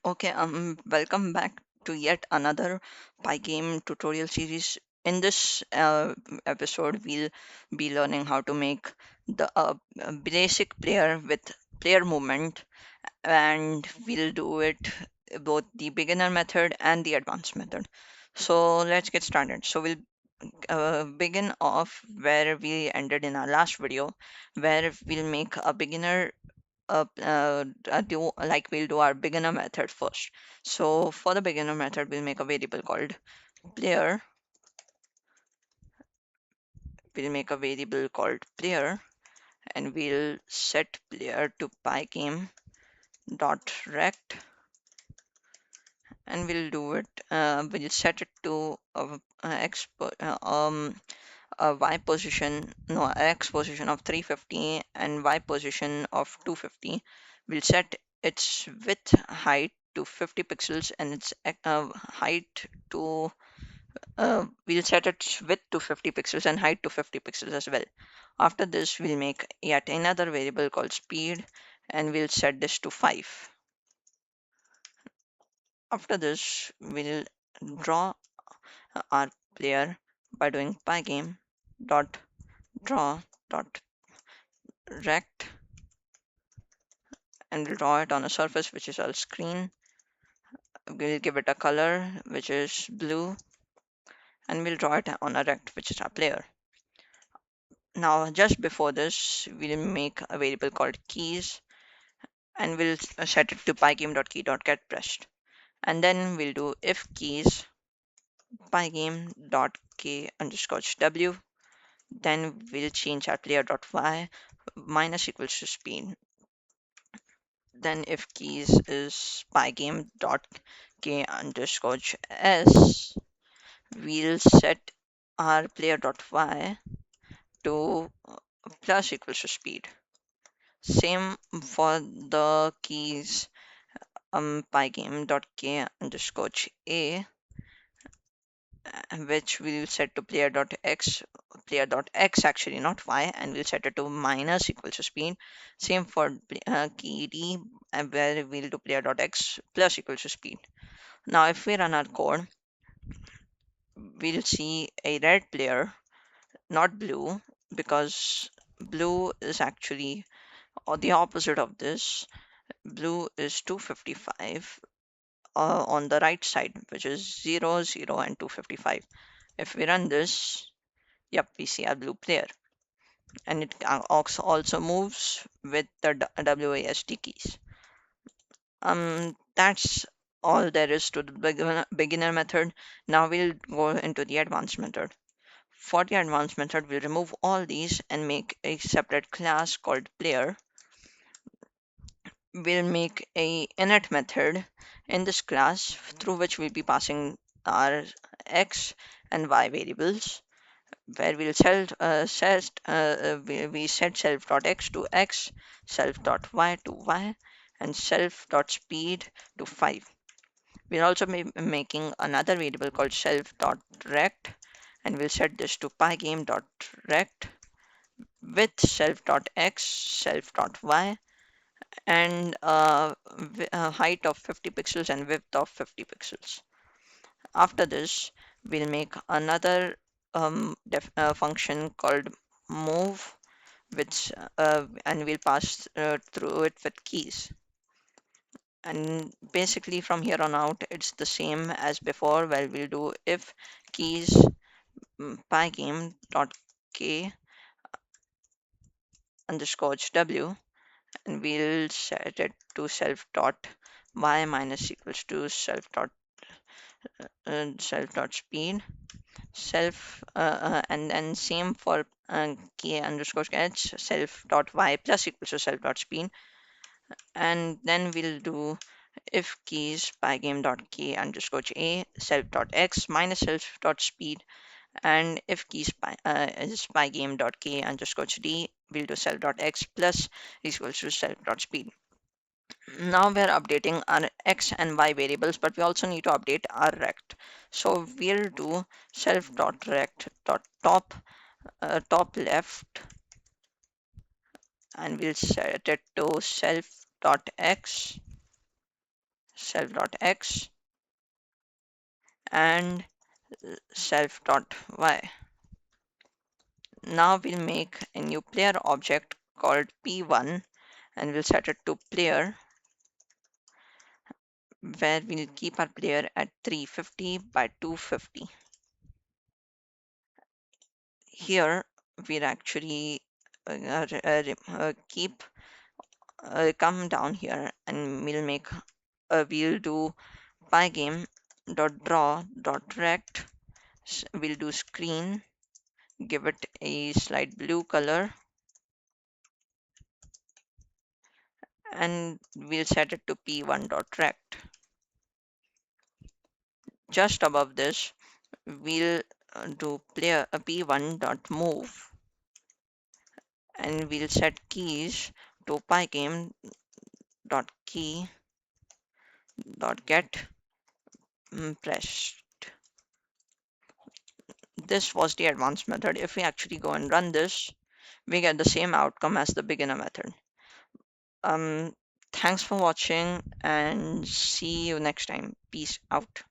Okay, welcome back to yet another Pygame tutorial series. In this episode, we'll be learning how to make the basic player with player movement, and we'll do it both the beginner method and the advanced method. So let's get started. So we'll begin off where we ended in our last video, where we'll make a beginner do like we'll do our beginner method first. So for the beginner method, we'll make a variable called player. We'll make a variable called player, and we'll set player to pygame dot rect, and we'll do it. We'll set it to a y position, no, x position of 350 and y position of 250. We'll set its width height to 50 pixels and its height to we'll set its width to 50 pixels and height to 50 pixels as well. After this, we'll make yet another variable called speed, and we'll set this to 5. After this, we'll draw our player by doing pygame dot draw dot rect, and we'll draw it on a surface which is our screen. We'll give it a color which is blue, and we'll draw it on a rect which is our player. Now just before this, we'll make a variable called keys, and we'll set it to pygame.key.getPressed, and then we'll do if keys pygame.k underscore w. Then we'll change our player.y minus equals to speed. Then if keys is pygame.k underscore s, we'll set our player.y to plus equals to speed. Same for the keys pygame.k underscore a, which we'll set to player.x actually, not y, and we'll set it to minus equals to speed. Same for key d, where we'll do player.x plus equals to speed. Now if we run our code, we'll see a red player, not blue, because blue is actually or the opposite of this. Blue is 255 on the right side, which is 0, 0, and 255. If we run this, yep, we see our blue player, and it also moves with the WASD keys. That's all there is to the beginner method. Now we'll go into the advanced method. For the advanced method, we'll remove all these and make a separate class called player. We'll make a init method in this class through which we'll be passing our x and y variables, where we'll we set self.x to x, self.y to y, and self.speed to 5. We're also making another variable called self.rect, and we'll set this to pygame.rect with self.x, self.y, and height of 50 pixels and width of 50 pixels. After this, we'll make another function called move, which and we'll pass through it with keys. And basically from here on out, it's the same as before, where we'll do if keys pygame dot k underscore w, and we'll set it to self dot y minus equals to self dot speed, and then same for k underscore h, self dot y plus equals to self dot speed, and then we'll do if keys pygame dot k underscore a self dot x minus self dot speed, and if keys is pygame dot k underscore d, we'll do self dot x plus equals to self dot speed. Now we're updating our x and y variables, but we also need to update our rect. So we'll do self.rect.top top left, and we'll set it to self.x, self.x and self.y. Now we'll make a new player object called p1 and we'll set it to player, where we'll keep our player at 350 by 250. Here we'll actually keep come down here and we'll do pygame dot draw dot rect. We'll do screen, give it a slight blue color, and we'll set it to p1 dot rect. Just above this, we'll do player p1 dot move, and we'll set keys to pygame dot key dot get pressed. This was the advanced method. If we actually go and run this, we get the same outcome as the beginner method. Um, Thanks for watching and see you next time. Peace out.